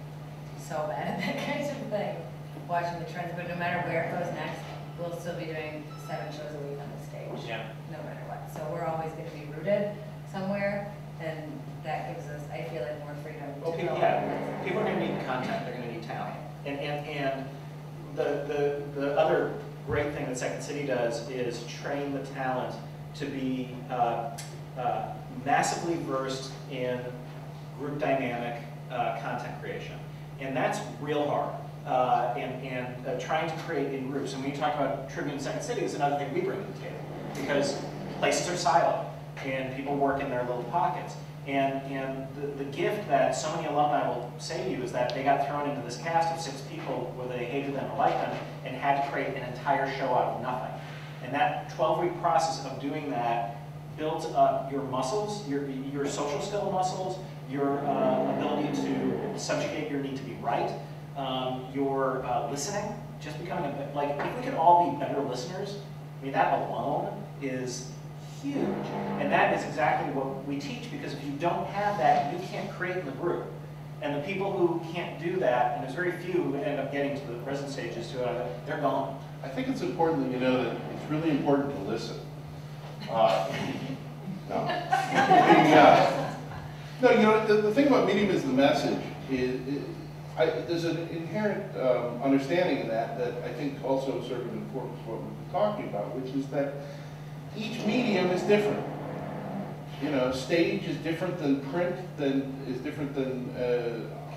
so bad at that kind of thing, watching the trends, but no matter where it goes next, we'll still be doing 7 shows a week on the stage, no matter what. So we're always going to be rooted somewhere, and that gives us, I feel like, more freedom. Okay, yeah, people are going to need content, they're going to need talent. And the other great thing that Second City does is train the talent to be massively versed in group dynamic content creation. And that's real hard. Trying to create in groups. And when you talk about Tribune Second City, is another thing we bring to the table. Because places are siloed, and people work in their little pockets. And the gift that so many alumni will say to you is that they got thrown into this cast of 6 people where they hated them or liked them and had to create an entire show out of nothing. And that 12-week process of doing that builds up your muscles, your social skill muscles, your ability to subjugate your need to be right, your listening, just becoming a, like, if we could all be better listeners, I mean, that alone is huge. And that is exactly what we teach, because if you don't have that, you can't create in the group. And the people who can't do that, and there's very few who end up getting to the present stages to it, they're gone. I think it's important that you know that it's really important to listen. No. No, you know, the thing about medium is the message. There's an inherent understanding in that I think also sort of informs what we've been talking about, which is that each medium is different. You know, stage is different than print, is different than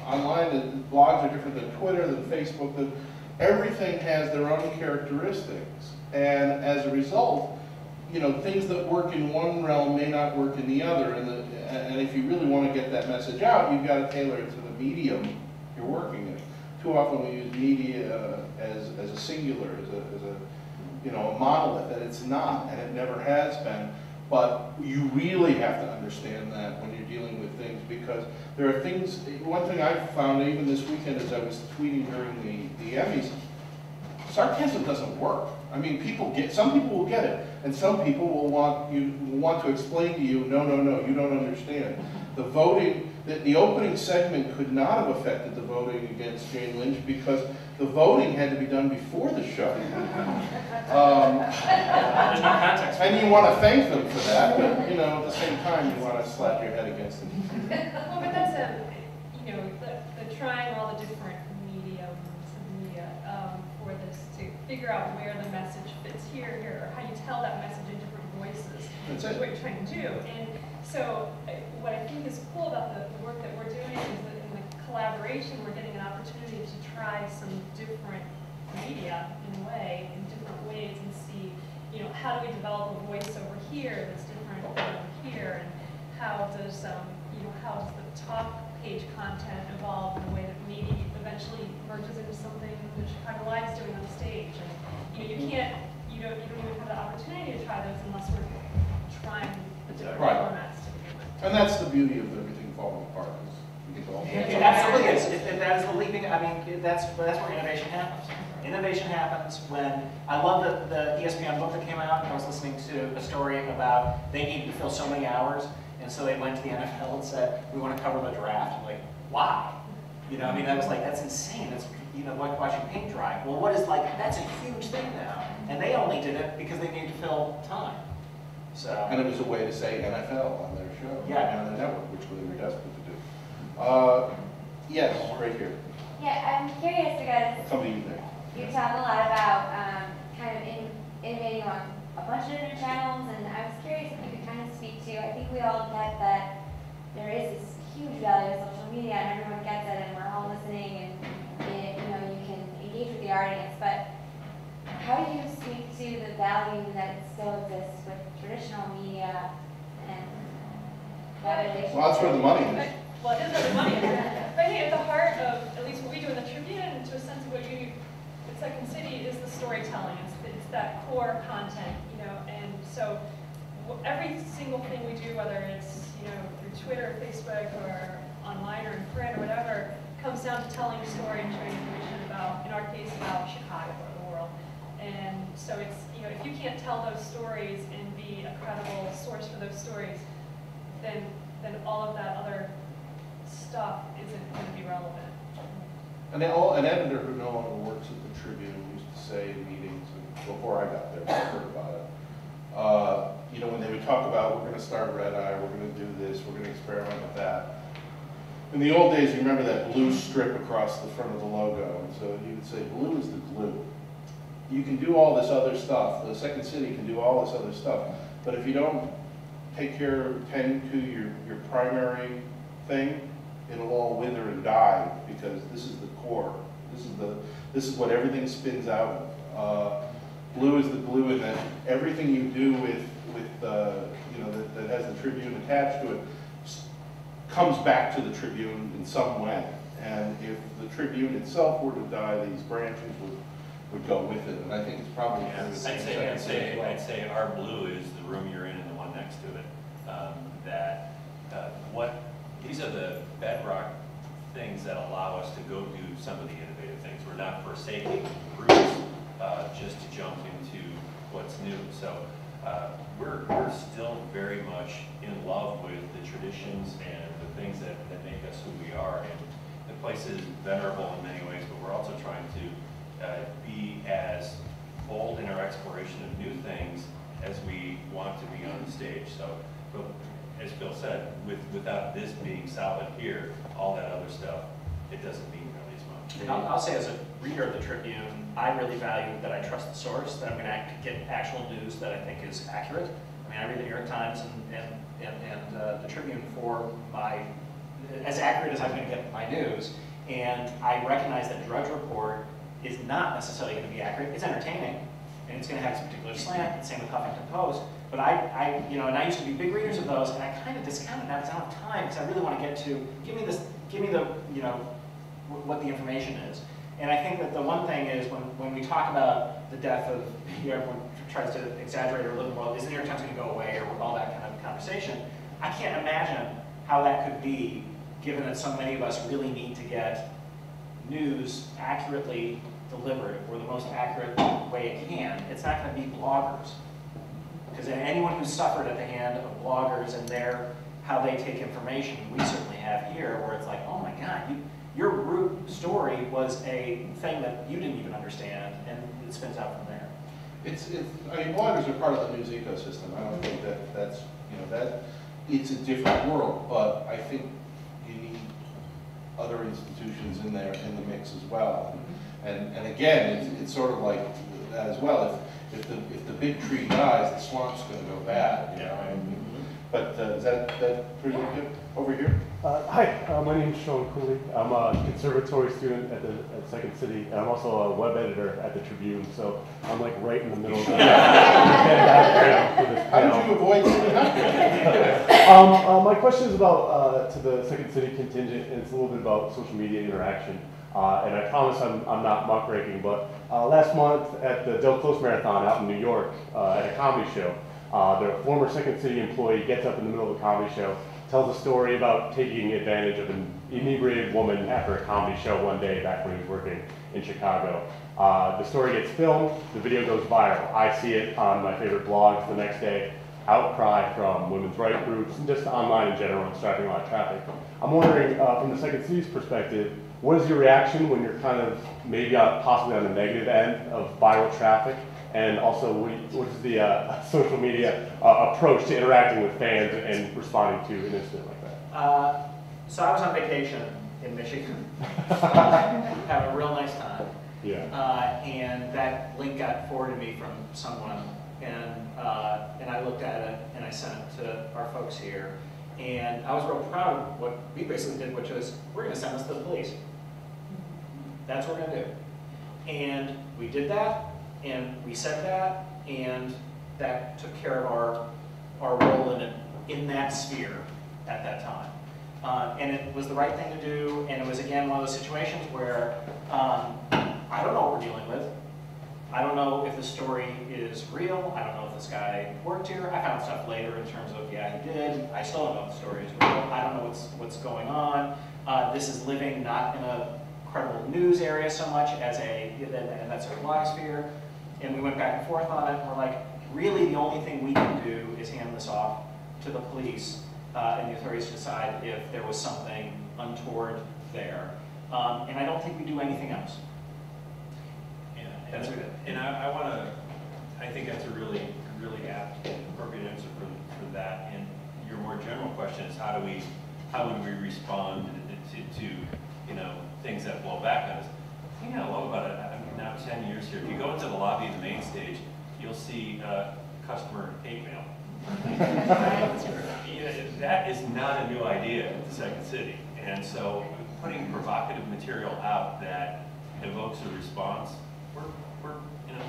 online, blogs are different than Twitter, than Facebook, everything has their own characteristics. And as a result, you know, things that work in one realm may not work in the other. And if you really want to get that message out, you've got to tailor it to the medium you're working in. Too often we use media as a singular, as a you know, a monolith, and it's not, and it never has been. But you really have to understand that when you're dealing with things, because there are things. One thing I found even this weekend as I was tweeting during the Emmys, sarcasm doesn't work. I mean, some people will get it, and some people will want to explain to you, no, you don't understand. The voting, the opening segment could not have affected the voting against Jane Lynch because the voting had to be done before the show. There's no context. And you want to thank them for that, but you know, at the same time, you want to slap your head against them. Well, but that's you know, the trying all the different mediums of media for this to figure out where the message fits here, or how you tell that message in different voices. That's Is it. what you're trying to do. And so what I think is cool about the work that we're doing is that in the collaboration, we're getting an opportunity to try some different media in a way, in different ways, and see, you know, how do we develop a voice over here that's different than over here, and how does, you know, how does the talk page content evolve in a way that maybe eventually merges into something that Chicago Live's doing on stage. And you know, you don't even have the opportunity to try those unless we're trying the different formats to begin with. And that's the beauty of everything falling apart. It absolutely is. That is the leaping. I mean, that's where innovation happens. Innovation happens when, I love the ESPN book that came out, and I was listening to a story about they needed to fill so many hours, and so they went to the NFL and said, we want to cover the draft. I'm like, why? You know, I mean, that was like, that's insane. That's, you know, like watching paint dry. Well, what is like, that's a huge thing now. And they only did it because they needed to fill time. So. And it was a way to say NFL on their show, Yeah. on the network, which we were desperate to do. Yes, right here. Yeah, I'm curious because Somebody you there. you talk a lot about kind of innovating on a bunch of different channels, and I was curious if you could kind of speak to, I think we all get that there is this huge value of social media, and everyone gets it, and we're all listening, and you know, you can engage with the audience, but how do you speak to the value that still exists with traditional media and that relationship? Well, that's where the money is. Well, it is where the money is. But I think at the heart of, at least what we do in the Tribune, and to a sense of what you do at Second City, is the storytelling. It's that core content, you know, and so every single thing we do, whether it's, you know, through Twitter, Facebook, or online, or in print, or whatever, comes down to telling a story and sharing information about, in our case, about Chicago or the world. And so it's, you know, if you can't tell those stories and be a credible source for those stories, then all of that other stuff isn't going to be relevant. And an editor who no longer works at the Tribune used to say in meetings, before I got there, I heard about it, you know, when they would talk about, we're going to start Red Eye, we're going to do this, we're going to experiment with that. In the old days, you remember that blue strip across the front of the logo, and so he would say, blue is the glue. You can do all this other stuff, the Second City can do all this other stuff, but if you don't take care, tend to your primary thing, it'll all wither and die, because this is the core. This is what everything spins out of. Blue is the glue, and that everything you do with you know, that has the Tribune attached to it comes back to the Tribune in some way. And if the Tribune itself were to die, these branches would go with it. And I think it's probably Yeah, I'd say our blue is the room you're in and the one next to it. These are the bedrock things that allow us to go do some of the innovative things. We're not forsaking roots just to jump into what's new. So we're still very much in love with the traditions and the things that make us who we are. And the place is venerable in many ways, but we're also trying to be as bold in our exploration of new things as we want to be on the stage. So, but as Phil said, without this being solid here, all that other stuff, it doesn't mean really as much. I'll say as a reader of the Tribune, I really value that I trust the source, that I'm going to get actual news that I think is accurate. I mean, I read the New York Times and the Tribune for as accurate as I'm going to get my news. And I recognize that Drudge Report is not necessarily going to be accurate. It's entertaining, and it's going to have some particular slant, and same with Huffington Post. But you know, and I used to be big readers of those, and I kind of discounted now because I don't have time, because I really want to get to, give me the, you know, what the information is. And I think that the one thing is when we talk about the death of, you know, everyone tries to exaggerate or live in the world, is the New York Times going to go away, or all that kind of conversation? I can't imagine how that could be, given that so many of us really need to get news accurately delivered, or the most accurate way it can. It's not going to be bloggers. Because anyone who's suffered at the hand of bloggers and how they take information, we certainly have here, where it's like, oh my God, your root story was a thing that you didn't even understand, and it spins out from there. I mean, bloggers are part of the news ecosystem. I don't think that's, you know, that it's a different world, but I think you need other institutions in there in the mix as well. And again, it's sort of like that as well. If the big tree dies, the swamp's going to go bad. You know? I mean, but is that pretty good? Over here? Hi, my name is Sean Cooley. I'm a conservatory student at Second City, and I'm also a web editor at the Tribune. So I'm like right in the middle of the background for this panel. How did you avoid sitting up here? My question is about to the Second City contingent, and it's a little bit about social media interaction. And I promise I'm not muckraking, but last month at the Del Close Marathon out in New York at a comedy show, the former Second City employee gets up in the middle of a comedy show, tells a story about taking advantage of an inebriated woman after a comedy show one day back when he was working in Chicago. The story gets filmed, the video goes viral. I see it on my favorite blogs the next day. Outcry from women's rights groups and just online in general. It's driving a lot of traffic. I'm wondering, from the Second City's perspective, what is your reaction when you're kind of maybe possibly on the negative end of viral traffic? And also, what is the social media approach to interacting with fans and responding to an incident like that? So I was on vacation in Michigan, having a real nice time. Yeah. And that link got forwarded to me from someone, and I looked at it and I sent it to our folks here. And I was real proud of what we basically did, which was, we're going to send this to the police. That's what we're going to do. And we did that, and we said that, and that took care of our role in it, in that sphere at that time. And it was the right thing to do, and it was, again, one of those situations where I don't know what we're dealing with. I don't know if the story is real. I don't know if this guy worked here. I found stuff later in terms of, yeah, he did. I still don't know if the story is real. I don't know what's going on. This is living not in a credible news area so much as and that's a blog sphere. And we went back and forth on it, and we're like, really the only thing we can do is hand this off to the police and the authorities to decide if there was something untoward there. And I don't think we do anything else. That's good. And I think that's a really apt and appropriate answer for that. And your more general question is how would we respond to things that blow back on us? The thing I love about it, I'm now 10 years here, if you go into the lobby of the main stage, you'll see customer hate mail. That is not a new idea at the Second City. And so putting provocative material out that evokes a response,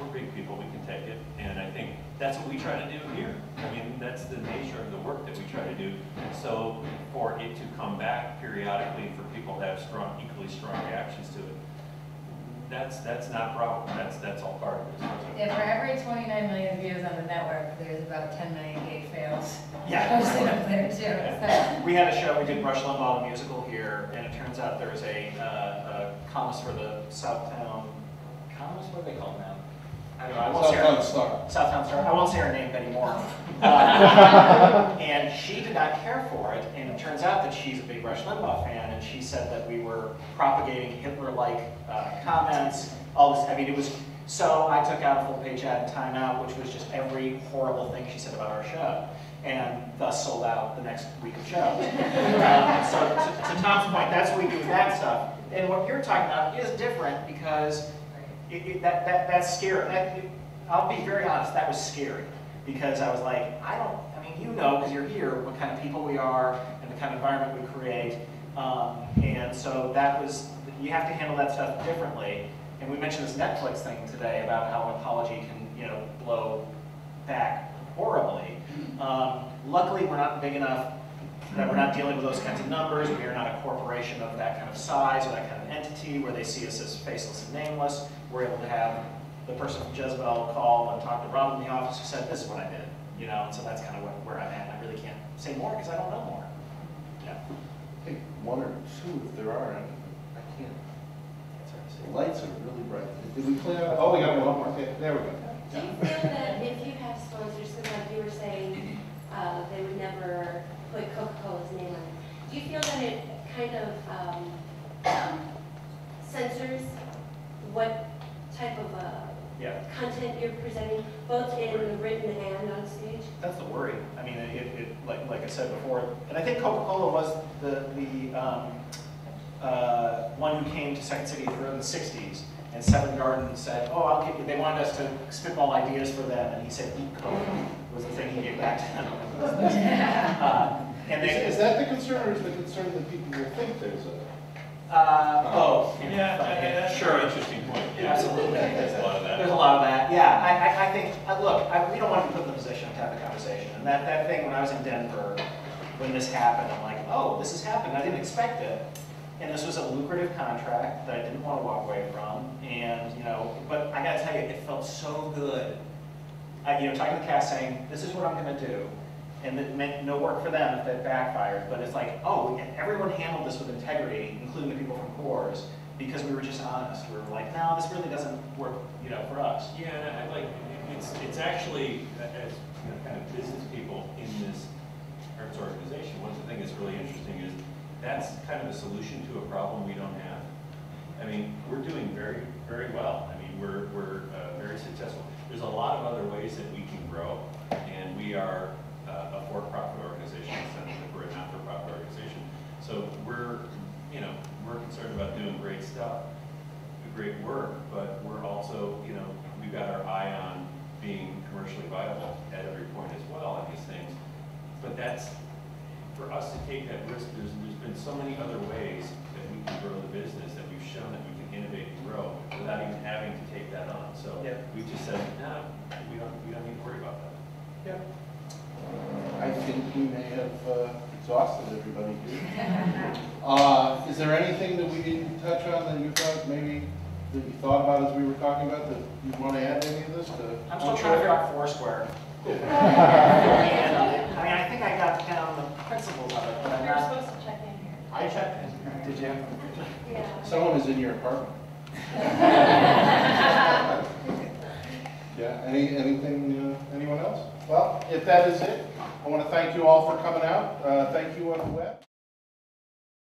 we're big people, we can take it, and I think that's what we try to do here. I mean, that's the nature of the work that we try to do. So for it to come back periodically, for people to have equally strong reactions to it, that's not a problem. That's all part of it. Yeah, for every 29 million views on the network, there's about 10 million hate fails. Yeah. Posted up there too. Yeah. So. We had a show, we did Rush Limbaugh the musical here, and it turns out there's a columnist for the Southtown, what are they called now? I don't know. I won't say Southtown Star. Southtown Star. I won't say her name anymore. And she did not care for it, and it turns out that she's a big Rush Limbaugh fan, and she said that we were propagating Hitler-like comments, all this. I mean, it was, so I took out a full-page ad in Time Out, which was just every horrible thing she said about our show, and thus sold out the next week of show. So to Tom's point, that's what we do with that stuff. And what you're talking about is different because that's scary. I'll be very honest, that was scary. Because I was like, I mean, you know, because you're here, what kind of people we are and the kind of environment we create. And so that was, you have to handle that stuff differently. And we mentioned this Netflix thing today about how an apology can, blow back horribly. Luckily, we're not big enough that we're not dealing with those kinds of numbers. We are not a corporation of that kind of size or that kind of entity where they see us as faceless and nameless. We're able to have the person from Jezebel call and talk to Rob in the office who said, this is what I did. And so that's kind of where I'm at. I really can't say more because I don't know more. Yeah. I think one or two, if there are, I can't. The lights are really bright. Did we clear out? Oh, we got one more. Okay, there we go. Do you feel that if you have sponsors, so like you were saying, they would never put Coca-Cola's name on it, do you feel that it kind of censors what type of content you're presenting, both in the written and on stage? That's the worry. I mean, like I said before, and I think Coca-Cola was the one who came to Second City through the 60s, and Seven Garden said, oh, I'll give you, they wanted us to spitball ideas for them, and he said, eat Coke, was the thing he gave back to them. Is that the concern, or is the concern that people will think there's a... Sure, interesting point. Yeah, absolutely. There's a lot of that. There's a lot of that. Yeah, I think, look, we don't want to be put in the position to have the conversation. And that thing when I was in Denver, when this happened, I'm like, oh, this has happened. I didn't expect it. And this was a lucrative contract that I didn't want to walk away from. And, but I got to tell you, it felt so good. Talking to the cast saying, this is what I'm going to do. And it meant no work for them if that backfired. But it's like, oh, everyone handled this with integrity, including the people from Coors, because we were just honest. We were like, no, this really doesn't work, for us. Yeah, and I like it's actually as kind of business people in this arts organization. One thing that's really interesting is that's kind of a solution to a problem we don't have. I mean, we're doing very, very well. I mean, we're very successful. There's a lot but that's, for us to take that risk, there's been so many other ways that we can grow the business, that we've shown that we can innovate and grow without even having to take that on. So we just said, no, we don't need to worry about that. Yeah. I think we may have exhausted everybody here. Is there anything that we didn't touch on that you thought maybe that you thought about as we were talking about that you want to add to any of this? I'm still trying to figure out Foursquare. I mean, I think I got down the principles of it, but I'm You're not. supposed to check in here. I checked in. Did you? Yeah. Someone is in your apartment. Yeah, anything, anyone else? Well, if that is it, I want to thank you all for coming out. Thank you on the web.